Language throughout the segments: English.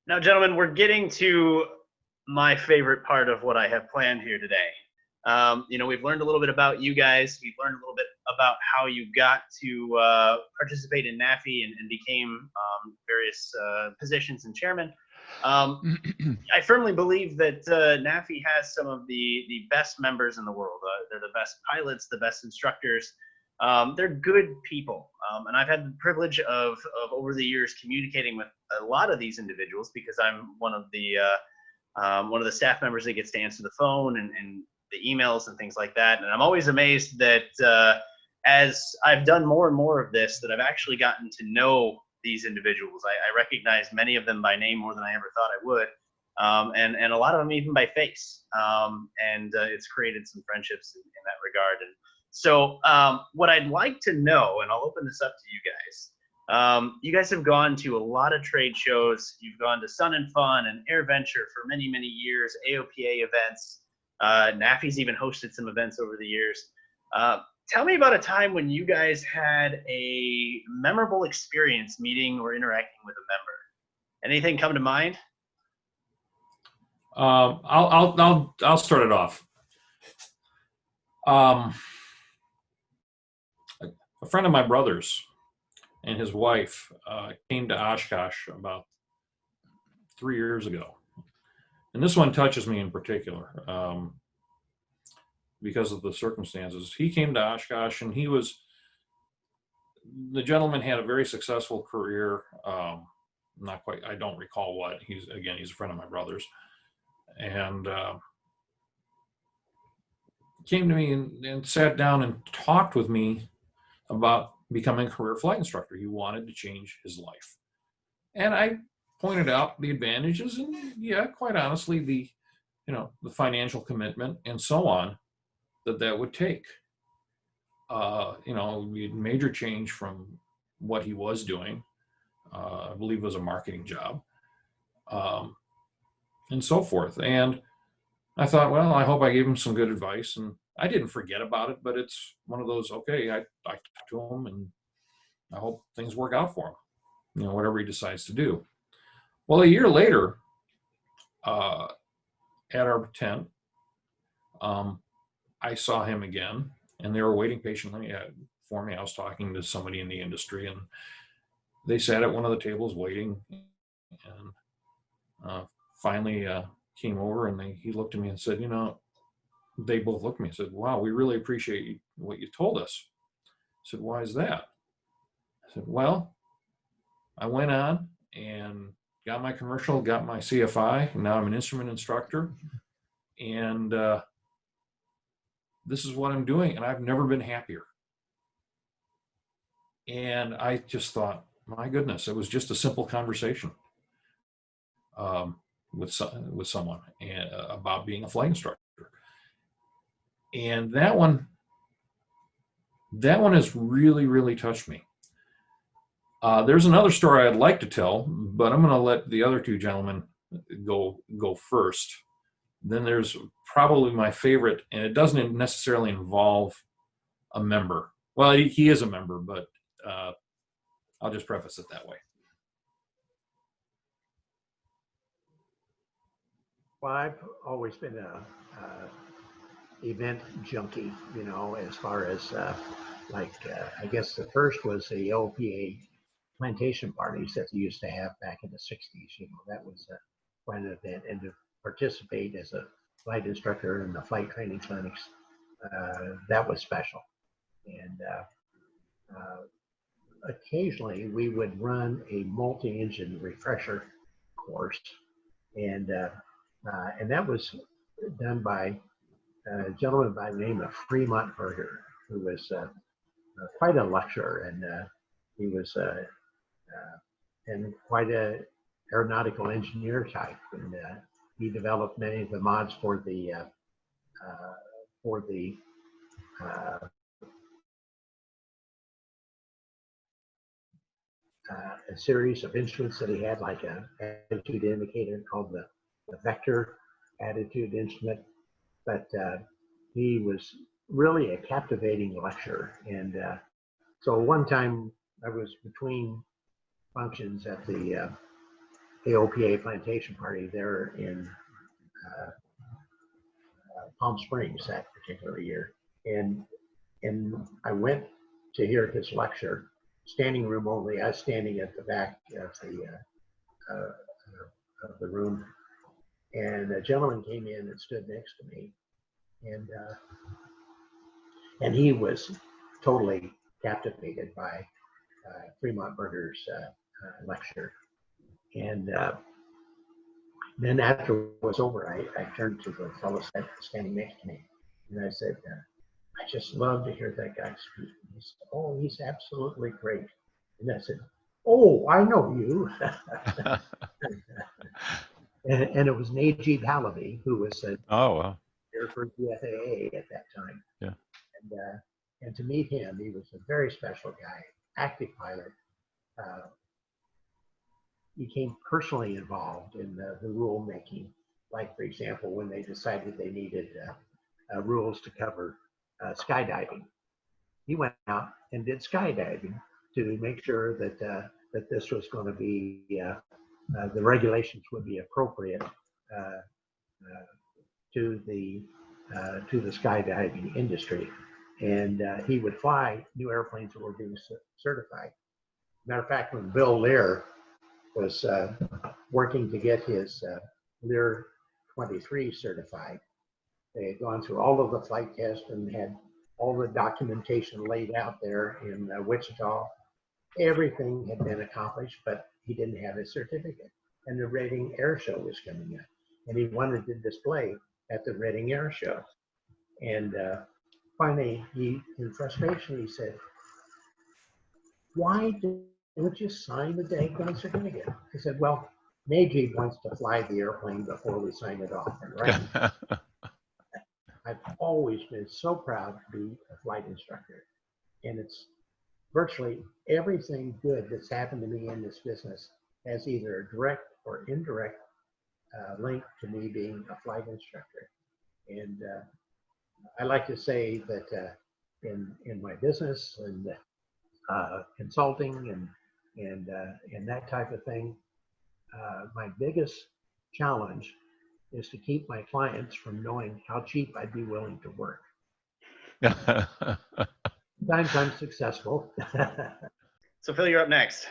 Now, gentlemen, we're getting to my favorite part of what I have planned here today. We've learned a little bit about you guys. We've learned a little bit about how you got to participate in NAFI and became various positions and chairman. I firmly believe that NAFI has some of the best members in the world. They're the best pilots, the best instructors. They're good people. And I've had the privilege of over the years communicating with a lot of these individuals because I'm one of the staff members that gets to answer the phone and the emails and things like that. And I'm always amazed that as I've done more and more of this, that I've actually gotten to know these individuals. I recognize many of them by name more than I ever thought I would. And a lot of them even by face. It's created some friendships in that regard. And so what I'd like to know, and I'll open this up to you guys have gone to a lot of trade shows. You've gone to Sun and Fun and Air Venture for many, many years, AOPA events. NAFI's even hosted some events over the years. Tell me about a time when you guys had a memorable experience meeting or interacting with a member. Anything come to mind? I'll start it off. A friend of my brother's and his wife came to Oshkosh about 3 years ago. And this one touches me in particular because of the circumstances. He came to Oshkosh and the gentleman had a very successful career. Not quite, I don't recall what. He's a friend of my brother's. And came to me and sat down and talked with me about becoming a career flight instructor. He wanted to change his life. And I pointed out the advantages and quite honestly, the financial commitment and so on that would take. It would be a major change from what he was doing. I believe it was a marketing job. And so forth. And I thought, well, I hope I gave him some good advice, and I didn't forget about it, but it's one of those, okay, I talked to him and I hope things work out for him, whatever he decides to do. Well, a year later, at our tent, I saw him again, and they were waiting patiently for me. I was talking to somebody in the industry, and they sat at one of the tables waiting, and finally came over, and he looked at me and said, they both looked at me and said, wow, we really appreciate what you told us. I said, why is that? I said, well, I went on and got my commercial, got my CFI, and now I'm an instrument instructor. And this is what I'm doing, and I've never been happier. And I just thought, my goodness, it was just a simple conversation with someone about being a flight instructor. And that one has really, really touched me. There's another story I'd like to tell, but I'm going to let the other two gentlemen go first. Then there's probably my favorite, and it doesn't necessarily involve a member. Well, he is a member, but I'll just preface it that way. Well, I've always been a event junkie, as far as I guess the first was the LPA plantation parties that they used to have back in the 60s. That was quite an event, and to participate as a flight instructor in the flight training clinics, that was special. And occasionally we would run a multi-engine refresher course, and that was done by a gentleman by the name of Fremont Berger, who was quite a lecturer, and he was and quite a aeronautical engineer type, and he developed many of the mods for a series of instruments that he had, like an attitude indicator called the vector attitude instrument. But he was really a captivating lecturer. And so one time I was between functions at the the OPA plantation party there in Palm Springs that particular year. And I went to hear his lecture, standing room only. I was standing at the back of the room, and a gentleman came in and stood next to me, and he was totally captivated by Fremont Burger's lecture. And then after it was over, I turned to the fellow standing next to me, and I said, I just love to hear that guy speak. He said, oh, he's absolutely great. And I said, oh, I know you. and it was Najib Halabi, who was there for CFIs at that time. Yeah. And to meet him, he was a very special guy, active pilot. Became personally involved in the rule making. Like, for example, when they decided they needed rules to cover skydiving, he went out and did skydiving to make sure that that this was going to be the regulations would be appropriate to the skydiving industry. And he would fly new airplanes that were being certified. Matter of fact, when Bill Lear was working to get his Lear 23 certified, they had gone through all of the flight tests and had all the documentation laid out there in Wichita. Everything had been accomplished, but he didn't have his certificate. And the Reading Air Show was coming up, and he wanted to display at the Reading Air Show. And finally, he, in frustration, he said, "Why don't you sign the daggone certificate?" I said, "Well, Najib wants to fly the airplane before we sign it off." And right, I've always been so proud to be a flight instructor, and it's virtually everything good that's happened to me in this business has either a direct or indirect link to me being a flight instructor. And I like to say that in my business and consulting and that type of thing, my biggest challenge is to keep my clients from knowing how cheap I'd be willing to work. Sometimes I'm successful. So Phil, you're up next.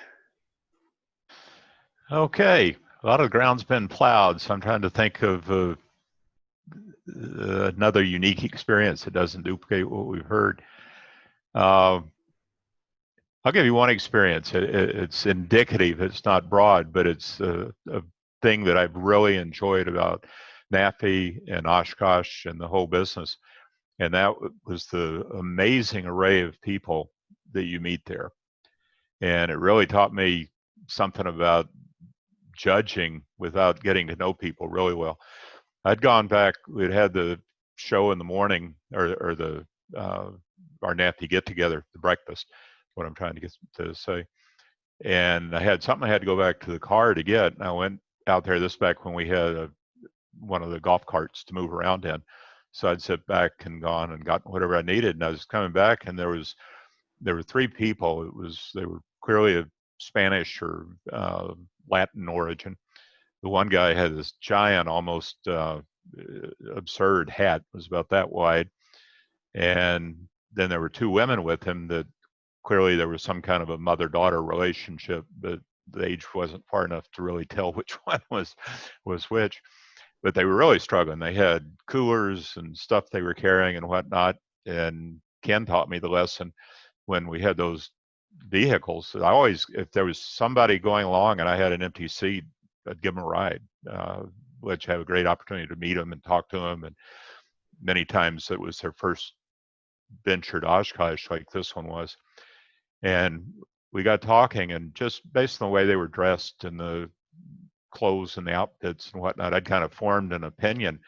Okay, a lot of ground's been plowed, so I'm trying to think of another unique experience that doesn't duplicate what we've heard. I'll give you one experience. It's indicative. It's not broad, but it's a thing that I've really enjoyed about NAFI and Oshkosh and the whole business. And that was the amazing array of people that you meet there. And it really taught me something about judging without getting to know people really well. I'd gone back, we'd had the show in the morning, or the our NAFI get together, the breakfast, what I'm trying to get to say. And I had something I had to go back to the car to get. And I went out there, this back when we had one of the golf carts to move around in. So I'd sit back and gone and got whatever I needed. And I was coming back, and there were three people. They were clearly of Spanish or Latin origin. The one guy had this giant, almost absurd hat. It was about that wide. And then there were two women with him that clearly there was some kind of a mother-daughter relationship, but the age wasn't far enough to really tell which one was which. But they were really struggling. They had coolers and stuff they were carrying and whatnot. And Ken taught me the lesson when we had those vehicles. I always, if there was somebody going along and I had an empty seat, I'd give them a ride, which I have a great opportunity to meet them and talk to them. And many times it was their first venture to Oshkosh, like this one was. And we got talking, and just based on the way they were dressed and the clothes and the outfits and whatnot, I'd kind of formed an opinion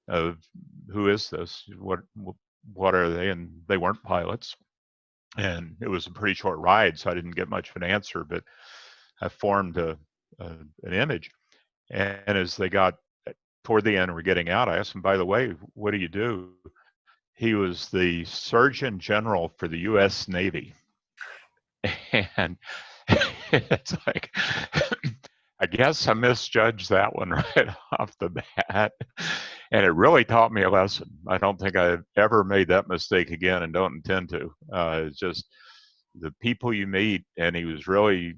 of who is this, what are they, and they weren't pilots. And it was a pretty short ride, so I didn't get much of an answer, but I formed an image. And as they got toward the end and were getting out, I asked him, by the way, what do you do? He was the Surgeon General for the U.S. Navy. And it's like, I guess I misjudged that one right off the bat. And it really taught me a lesson. I don't think I've ever made that mistake again and don't intend to. It's just the people you meet. And he was really,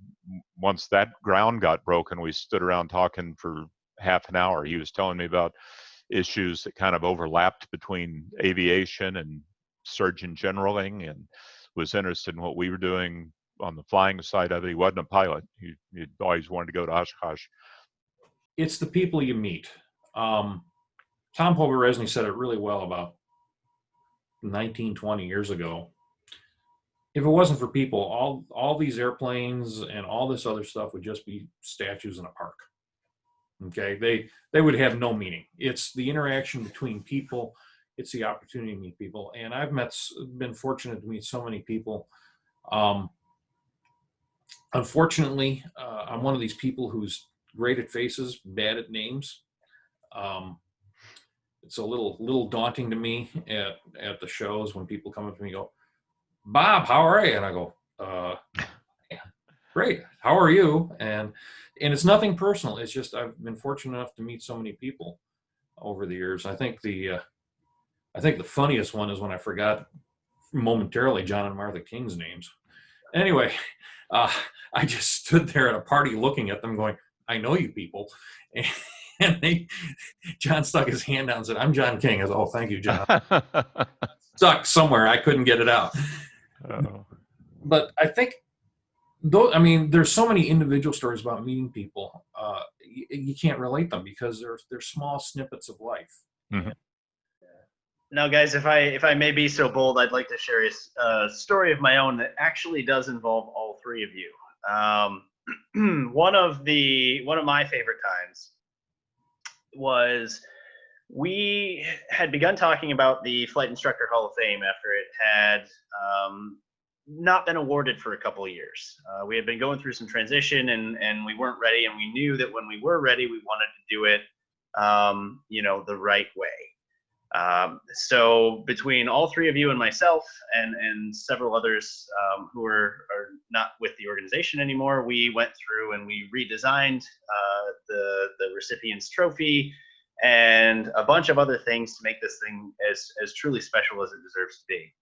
once that ground got broken, we stood around talking for half an hour. He was telling me about issues that kind of overlapped between aviation and surgeon generaling, and was interested in what we were doing on the flying side of it. He wasn't a pilot. He'd always wanted to go to Oshkosh. It's the people you meet. Tom Poberezny said it really well about 19, 20 years ago. If it wasn't for people, all these airplanes and all this other stuff would just be statues in a park. Okay, they would have no meaning. It's the interaction between people. It's the opportunity to meet people. And I've been fortunate to meet so many people. Unfortunately, I'm one of these people who's great at faces, bad at names. It's a little daunting to me at the shows when people come up to me and go, "Bob, how are you?" And I go, "Great, how are you?" And it's nothing personal. It's just I've been fortunate enough to meet so many people over the years. I think the funniest one is when I forgot momentarily John and Martha King's names. Anyway, I just stood there at a party looking at them going, "I know you people." And John stuck his hand down and said, "I'm John King." I said, "Oh, thank you, John." Stuck somewhere. I couldn't get it out. Oh. But I think, there's so many individual stories about meeting people. You can't relate them because they're small snippets of life. Mm-hmm. Now, guys, if I may be so bold, I'd like to share a story of my own that actually does involve all three of you. One of my favorite times was we had begun talking about the Flight Instructor Hall of Fame after it had not been awarded for a couple of years. We had been going through some transition and we weren't ready, and we knew that when we were ready, we wanted to do it, the right way. So between all three of you and myself and several others who are not with the organization anymore, we went through and we redesigned the recipient's trophy and a bunch of other things to make this thing as truly special as it deserves to be.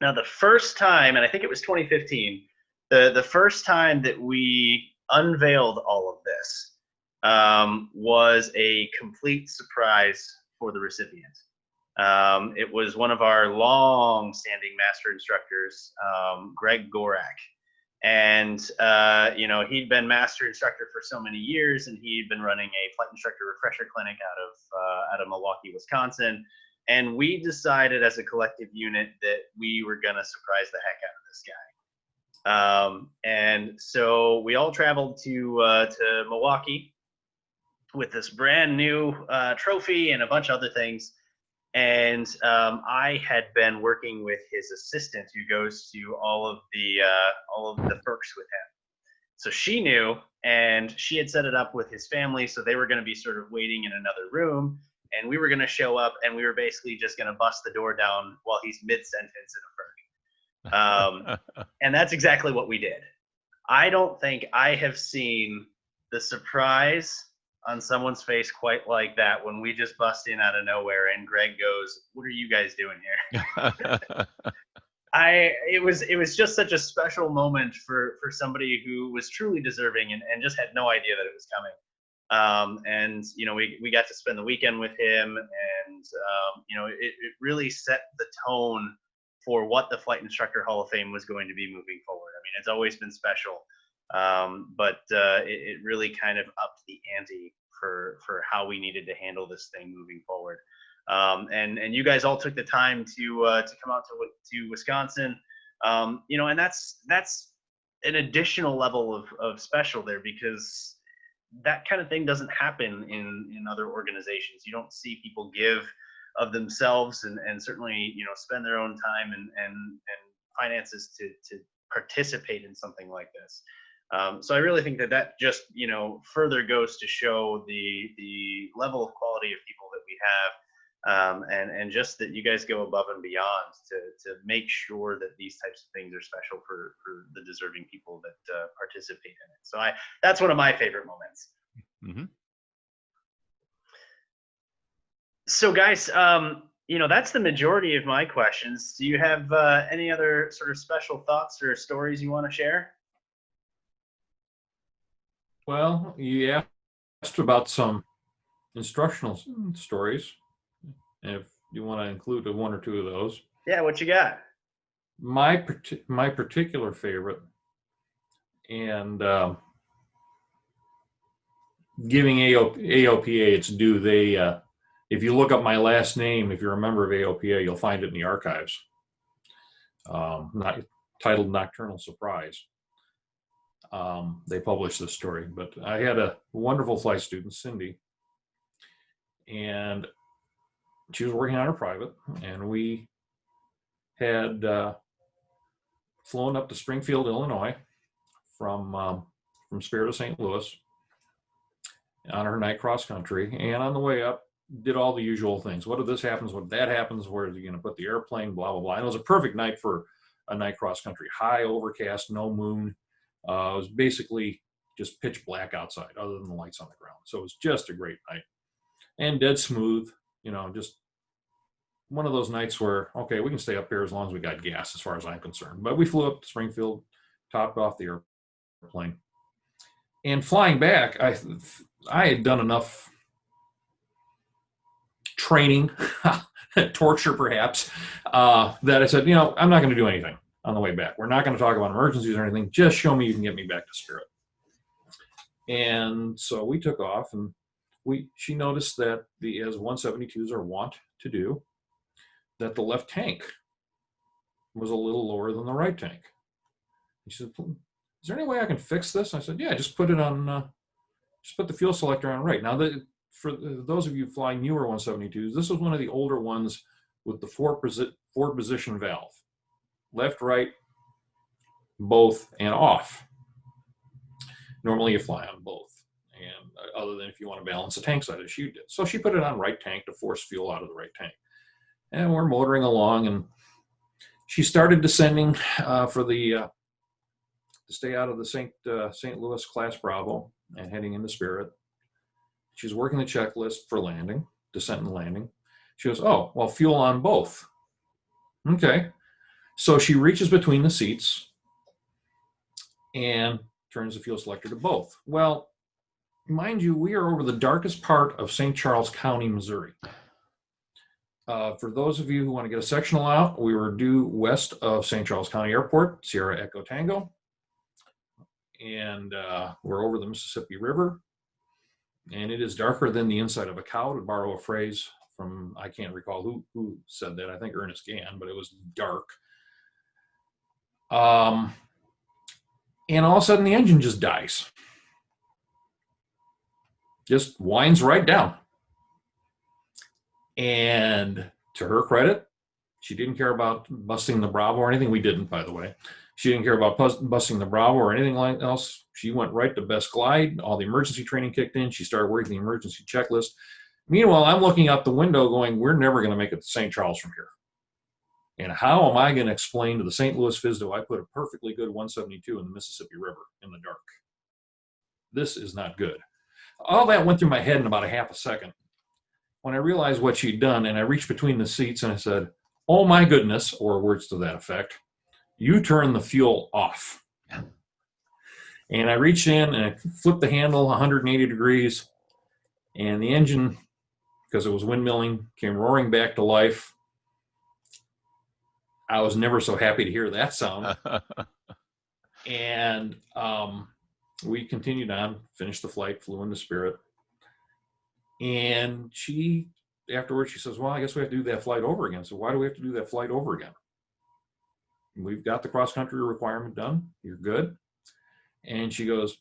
Now, the first time, and I think it was 2015, the first time that we unveiled all of this was a complete surprise for the recipient. It was one of our long-standing master instructors, Greg Gorak. And, he'd been master instructor for so many years, and he'd been running a flight instructor refresher clinic out of Milwaukee, Wisconsin. And we decided as a collective unit that we were going to surprise the heck out of this guy. And so we all traveled to Milwaukee with this brand new trophy and a bunch of other things. And I had been working with his assistant, who goes to all of the perks with him. So she knew, and she had set it up with his family, so they were going to be sort of waiting in another room, and we were going to show up, and we were basically just going to bust the door down while he's mid-sentence in a perk. And that's exactly what we did. I don't think I have seen the surprise on someone's face quite like that when we just bust in out of nowhere and Greg goes, "What are you guys doing here?" It was just such a special moment for somebody who was truly deserving and just had no idea that it was coming. And we got to spend the weekend with him, and it really set the tone for what the Flight Instructor Hall of Fame was going to be moving forward. I mean, it's always been special. But it really kind of upped the ante for how we needed to handle this thing moving forward. And you guys all took the time to come out to Wisconsin, and that's an additional level of special there, because that kind of thing doesn't happen in other organizations. You don't see people give of themselves and certainly spend their own time and finances to participate in something like this. So I really think that just further goes to show the level of quality of people that we have, and just that you guys go above and beyond to make sure that these types of things are special for the deserving people that participate in it. So that's one of my favorite moments. Mm-hmm. So guys, that's the majority of my questions. Do you have any other sort of special thoughts or stories you want to share? Well, you asked about some instructional stories. If you want to include one or two of those. Yeah, what you got? My particular favorite, and giving AOPA its due, they if you look up my last name, if you're a member of AOPA, you'll find it in the archives. Titled Nocturnal Surprise. They published this story, but I had a wonderful flight student, Cindy, and she was working on her private, and we had flown up to Springfield, Illinois from Spirit of St. Louis on her night cross country. And on the way up, did all the usual things. What if this happens? What if that happens? Where are you going to put the airplane? Blah, blah, blah. And it was a perfect night for a night cross country. High, overcast, no moon. It was basically just pitch black outside other than the lights on the ground. So it was just a great night. And dead smooth, just one of those nights where, okay, we can stay up here as long as we got gas, as far as I'm concerned. But we flew up to Springfield, topped off the airplane. And flying back, I had done enough training, torture perhaps, that I said, I'm not going to do anything on the way back. We're not going to talk about emergencies or anything. Just show me you can get me back to Spirit. And so we took off, and she noticed that as 172s are wont to do, that the left tank was a little lower than the right tank. She said, is there any way I can fix this? I said, yeah, just put it on, just put the fuel selector on right. Now, for those of you flying newer 172s, this was one of the older ones with the four position valve. Left, right, both, and off. Normally you fly on both, and other than if you want to balance the tank side as she did. So she put it on right tank to force fuel out of the right tank. And we're motoring along, and she started descending to stay out of the St. Louis Class Bravo and heading into Spirit. She's working the checklist for landing, descent and landing. She goes, oh, well, fuel on both. Okay. So she reaches between the seats and turns the fuel selector to both. Well, mind you, we are over the darkest part of St. Charles County, Missouri. For those of you who want to get a sectional out, we were due west of St. Charles County Airport, Sierra Echo Tango. And we're over the Mississippi River. And it is darker than the inside of a cow, to borrow a phrase from, I can't recall who said that. I think Ernest Gann, but it was dark. And all of a sudden the engine just dies. Just winds right down. And to her credit, she didn't care about busting the Bravo or anything. We didn't, by the way. She didn't care about busting the Bravo or anything else. She went right to best glide. All the emergency training kicked in. She started working the emergency checklist. Meanwhile, I'm looking out the window going, we're never going to make it to St. Charles from here. And how am I going to explain to the St. Louis FSDO I put a perfectly good 172 in the Mississippi River in the dark? This is not good. All that went through my head in about a half a second when I realized what she'd done, and I reached between the seats and I said, oh my goodness, or words to that effect, you turn the fuel off. And I reached in and I flipped the handle 180 degrees, and the engine, because it was windmilling, came roaring back to life. I was never so happy to hear that sound. And we continued on, finished the flight, flew into Spirit. And afterwards, she says, well, I guess we have to do that flight over again. So why do we have to do that flight over again? We've got the cross-country requirement done. You're good. And she goes,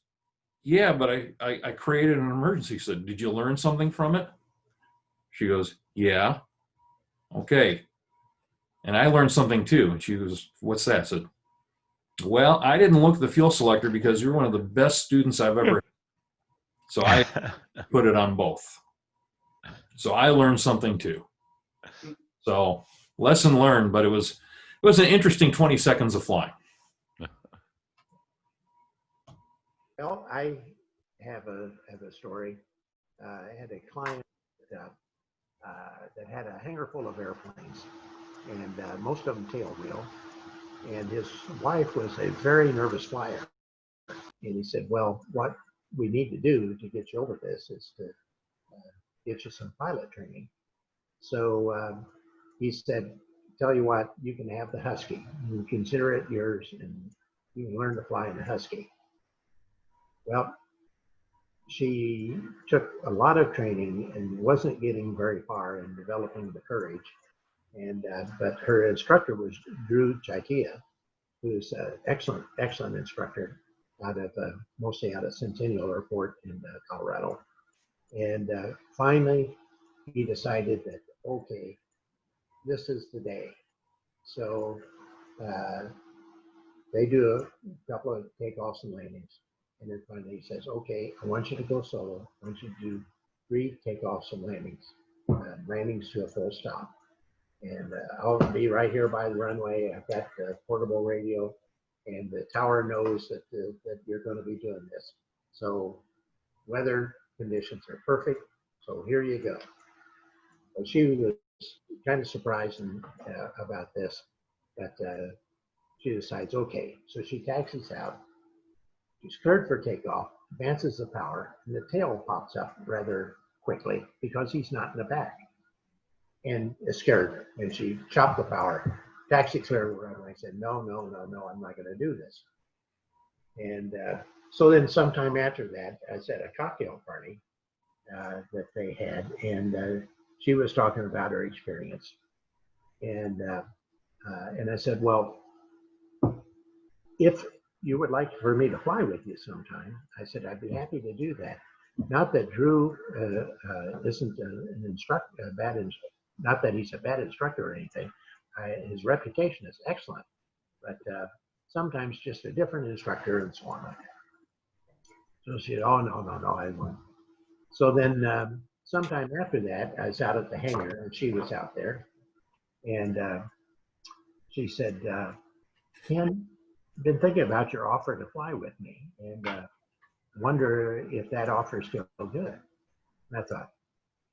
yeah, but I created an emergency. She said, did you learn something from it? She goes, yeah. Okay. And I learned something too. And she goes, what's that? I said, well, I didn't look at the fuel selector because you're one of the best students I've ever had. So I put it on both. So I learned something too. So lesson learned, but it was an interesting 20 seconds of flying. Well, I have a story. I had a client that had a hangar full of airplanes, and most of them tail wheel. And his wife was a very nervous flyer. And he said, well, what we need to do to get you over this is to get you some pilot training. So he said, tell you what, you can have the Husky. You consider it yours, and you can learn to fly in the Husky. Well, she took a lot of training and wasn't getting very far in developing the courage. And but her instructor was Drew Chaitia, who's an excellent instructor mostly out of Centennial Airport in Colorado. And finally, he decided that, okay, this is the day. So they do a couple of takeoffs and landings. And then finally he says, okay, I want you to go solo. I want you to do 3 takeoffs and landings to a full stop. And I'll be right here by the runway. I've got the portable radio, and the tower knows that you're going to be doing this. So weather conditions are perfect. So here you go. Well, she was kind of surprised about this, but she decides, okay. So she taxis out. She's cleared for takeoff, advances the power, and the tail pops up rather quickly because he's not in the back. And it scared her, and she chopped the power. Taxi clear runway. I said, no, I'm not going to do this. And so then sometime after that, I was at a cocktail party that they had, and she was talking about her experience. And I said, well, if you would like for me to fly with you sometime, I said, I'd be happy to do that. Not that Drew isn't an instructor, not that he's a bad instructor or anything. His reputation is excellent, but sometimes just a different instructor and so on like that. So she said, oh, no, I won't. So then sometime after that, I was out at the hangar, and she was out there. And she said, Ken, I've been thinking about your offer to fly with me, and wonder if that offer is still good. And I thought,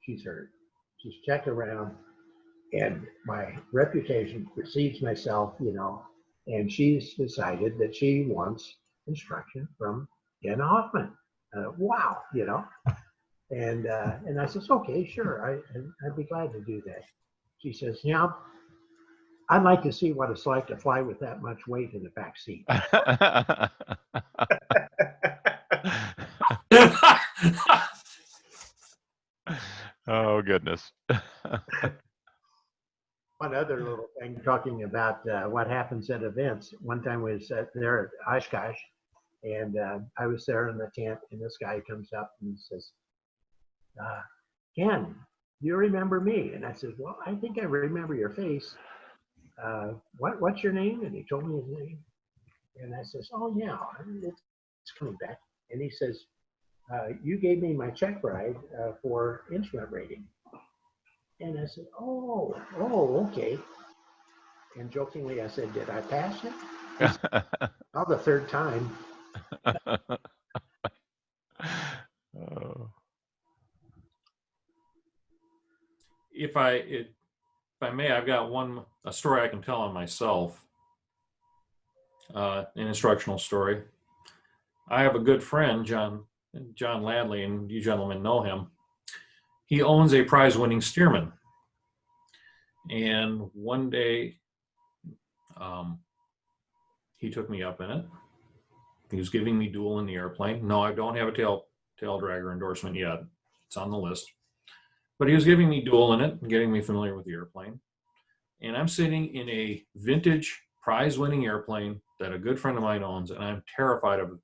she's heard. She's checked around, and my reputation precedes myself, and she's decided that she wants instruction from Ken Hoffman. Wow, And I says, okay, sure, I'd be glad to do that. She says, yeah, I'd like to see what it's like to fly with that much weight in the back seat. Oh, goodness. One other little thing, talking about what happens at events. One time we was there at Oshkosh, and I was there in the tent, and this guy comes up and says, Ken, do you remember me? And I said, well, I think I remember your face. What's your name? And he told me his name. And I says, oh, yeah, it's coming back. And he says, you gave me my check ride for instrument rating. And I said, oh, okay. And jokingly, I said, did I pass it? Now the 3rd time. Oh. If I may, I've got a story I can tell on myself, an instructional story. I have a good friend, John Ladley, and you gentlemen know him. He owns a prize-winning Stearman. And one day, he took me up in it. He was giving me dual in the airplane. No, I don't have a tail dragger endorsement yet. It's on the list. But he was giving me dual in it and getting me familiar with the airplane. And I'm sitting in a vintage prize-winning airplane that a good friend of mine owns, and I'm terrified of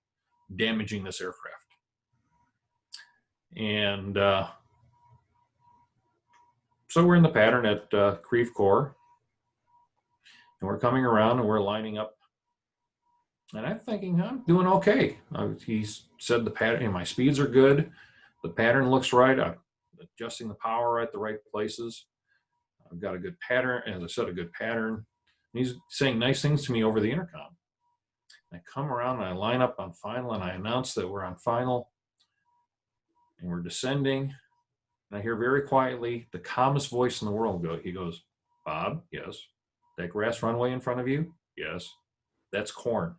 damaging this aircraft. And so we're in the pattern at Creve Coeur, and we're coming around and we're lining up. And I'm thinking, I'm doing okay. He said the pattern, my speeds are good. The pattern looks right. I'm adjusting the power at the right places. I've got a good pattern, as I said, a good pattern. And he's saying nice things to me over the intercom. I come around and I line up on final and I announce that we're on final and we're descending. And I hear very quietly the calmest voice in the world go. He goes, "Bob, yes. That grass runway in front of you? Yes. That's corn."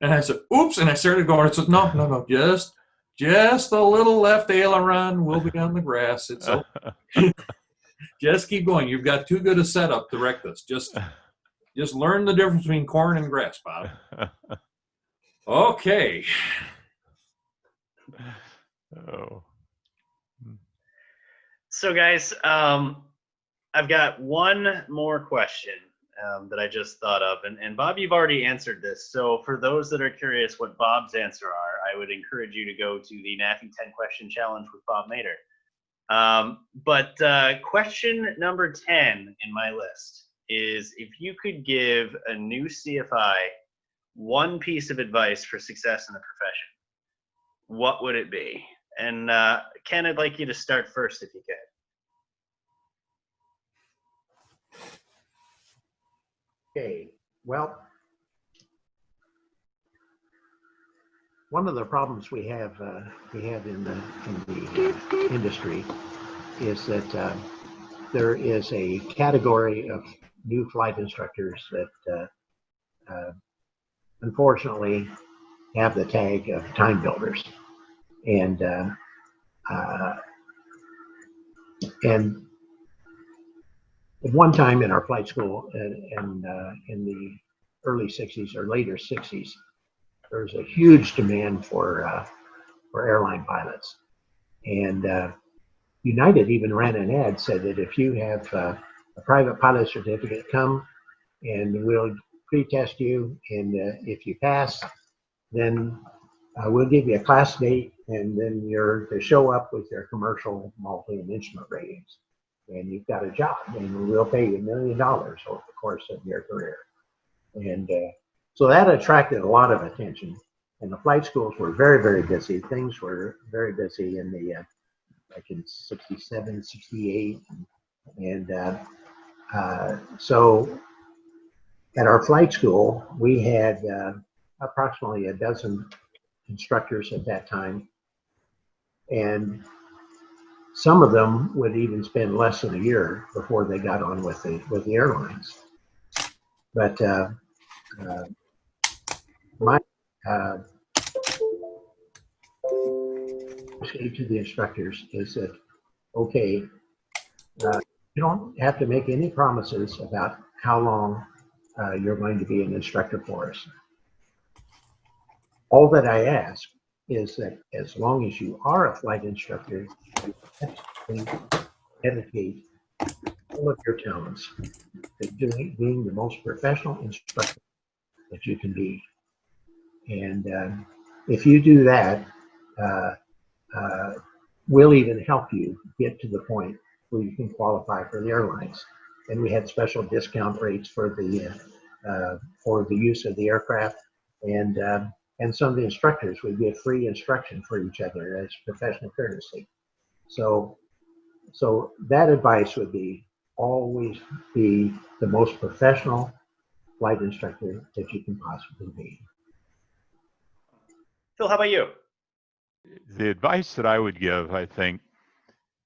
And I said, "Oops," and I started going. I said, no, just a little left aileron. We'll be on the grass. It's okay. Just keep going. You've got too good a setup to wreck this. Just learn the difference between corn and grass, Bob. Okay. Oh. So guys, I've got one more question that I just thought of, and Bob, you've already answered this. So for those that are curious what Bob's answer are, I would encourage you to go to the NAFI 10 question challenge with Bob Mader. But question number 10 in my list is, if you could give a new CFI one piece of advice for success in the profession, what would it be? And Ken, I'd like you to start first if you could. Okay, well, one of the problems we have in the industry is that there is a category of new flight instructors that unfortunately have the tag of time builders, and at one time in our flight school, and in the early 60s or later 60s, there was a huge demand for airline pilots. And United even ran an ad, said that if you have a private pilot certificate, come and we'll pre-test you, and if you pass, then we'll give you a class date, and then you're to show up with your commercial multi and instrument ratings, and you've got a job, and we'll pay you $1 million over the course of your career. And so that attracted a lot of attention, and the flight schools were very, very busy. Things were very busy in the like in 67, 68, and so at our flight school we had approximately a dozen instructors at that time, and some of them would even spend less than a year before they got on with the airlines. But my say to the instructors is that, okay, you don't have to make any promises about how long you're going to be an instructor for us. All that I ask is that as long as you are a flight instructor, you dedicate all of your talents to being the most professional instructor that you can be. And if you do that, we'll even help you get to the point where you can qualify for the airlines. And we had special discount rates for the use of the aircraft, and some of the instructors would give free instruction for each other as professional courtesy. So that advice would be, always be the most professional flight instructor that you can possibly be. Phil, how about you? The advice that I would give, I think,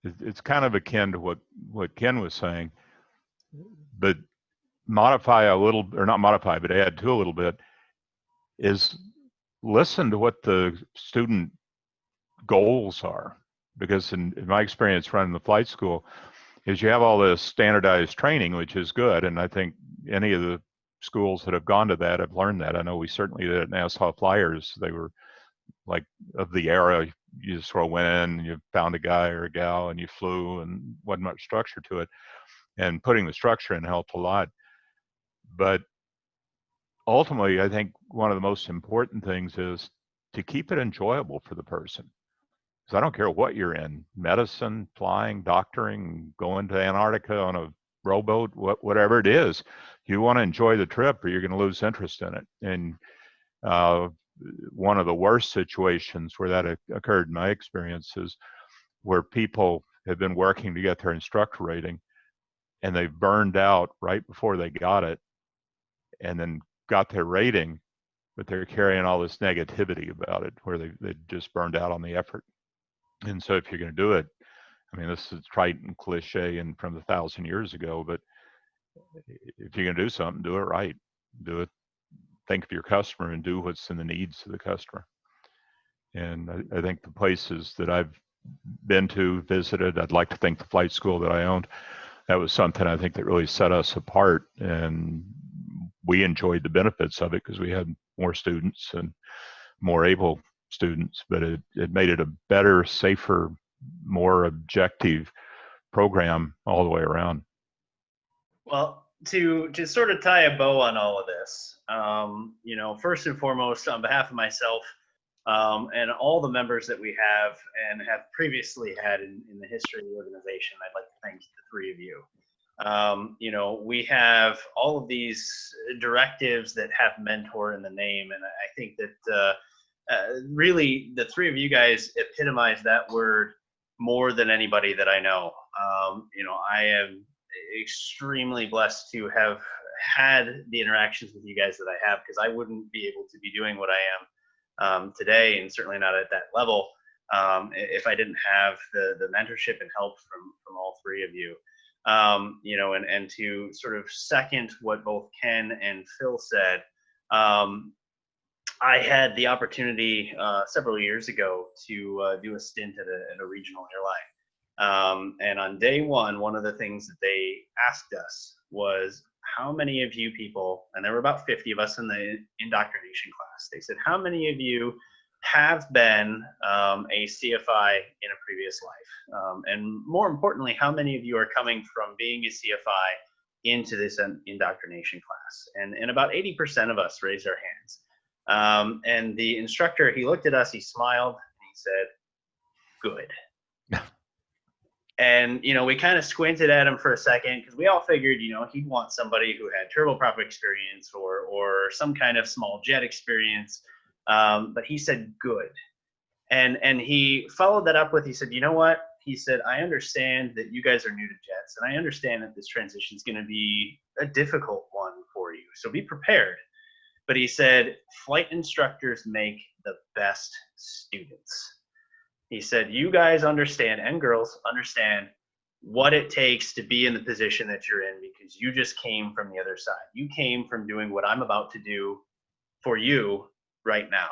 it's kind of akin to what Ken was saying, but modify a little, or not modify, but add to a little bit, is listen to what the student goals are. Because in my experience running the flight school, is you have all this standardized training, which is good, and I think any of the schools that have gone to that have learned that. I know we certainly did at Nassau Flyers. They were like of the era, you just sort of went in, you found a guy or a gal, and you flew, and wasn't much structure to it. And putting the structure in helped a lot. But ultimately, I think one of the most important things is to keep it enjoyable for the person. Because I don't care what you're in, medicine, flying, doctoring, going to Antarctica on a rowboat, whatever it is, you want to enjoy the trip or you're going to lose interest in it. And one of the worst situations where that occurred in my experiences, where people have been working to get their instructor rating and they burned out right before they got it, and then got their rating, but they're carrying all this negativity about it, where they just burned out on the effort. And so if you're going to do it, I mean, this is trite and cliche and from 1,000 years ago, but if you're going to do something, do it right. Do it. Think of your customer and do what's in the needs of the customer. And I think the places that I've been to, visited, I'd like to think the flight school that I owned, that was something I think that really set us apart. And we enjoyed the benefits of it because we had more students and more able students, but it made it a better, safer, more objective program all the way around. Well, to sort of tie a bow on all of this, you know, first and foremost, on behalf of myself and all the members that we have and have previously had in the history of the organization, I'd like to thank the three of you. You know, we have all of these directives that have mentor in the name, and I think that really the three of you guys epitomize that word more than anybody that I know. You know, I am extremely blessed to have had the interactions with you guys that I have, because I wouldn't be able to be doing what I am today, and certainly not at that level, if I didn't have the mentorship and help from all three of you. You know, and to sort of second what both Ken and Phil said, I had the opportunity several years ago to do a stint at a regional airline. And on day one of the things that they asked us was, how many of you people, and there were about 50 of us in the indoctrination class, they said, how many of you have been a CFI in a previous life? And more importantly, how many of you are coming from being a CFI into this indoctrination class? And about 80% of us raised our hands. And the instructor, he looked at us, he smiled, and he said, good. And, you know, we kind of squinted at him for a second, because we all figured, you know, he'd want somebody who had turboprop experience or some kind of small jet experience. But he said, good. And he followed that up with, he said, you know what? He said, I understand that you guys are new to jets, and I understand that this transition is going to be a difficult one for you. So be prepared. But he said, flight instructors make the best students. He said, you guys understand, and girls understand, what it takes to be in the position that you're in, because you just came from the other side. You came from doing what I'm about to do for you right now.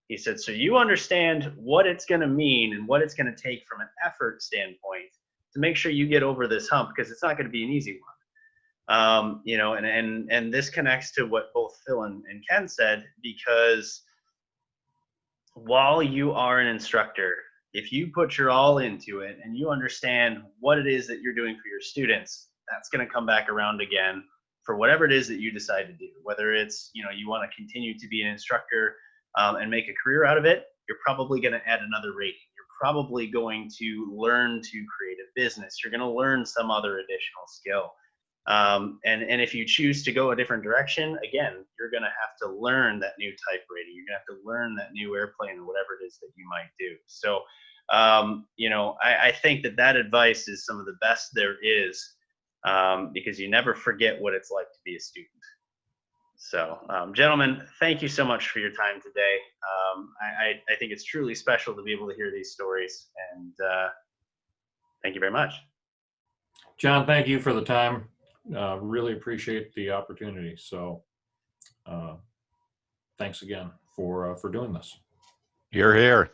He said, so you understand what it's going to mean and what it's going to take from an effort standpoint to make sure you get over this hump, because it's not going to be an easy one. You know, and this connects to what both Phil and Ken said, because while you are an instructor, if you put your all into it and you understand what it is that you're doing for your students, that's going to come back around again for whatever it is that you decide to do. Whether it's, you know, you want to continue to be an instructor and make a career out of it, you're probably going to add another rating. You're probably going to learn to create a business. You're going to learn some other additional skill. And if you choose to go a different direction, again, you're going to have to learn that new type rating. You're going to have to learn that new airplane or whatever it is that you might do. So, you know, I think that advice is some of the best there is, because you never forget what it's like to be a student. So, gentlemen, thank you so much for your time today. I think it's truly special to be able to hear these stories, and thank you very much. John, thank you for the time. Really appreciate the opportunity. So thanks again for doing this. You're here.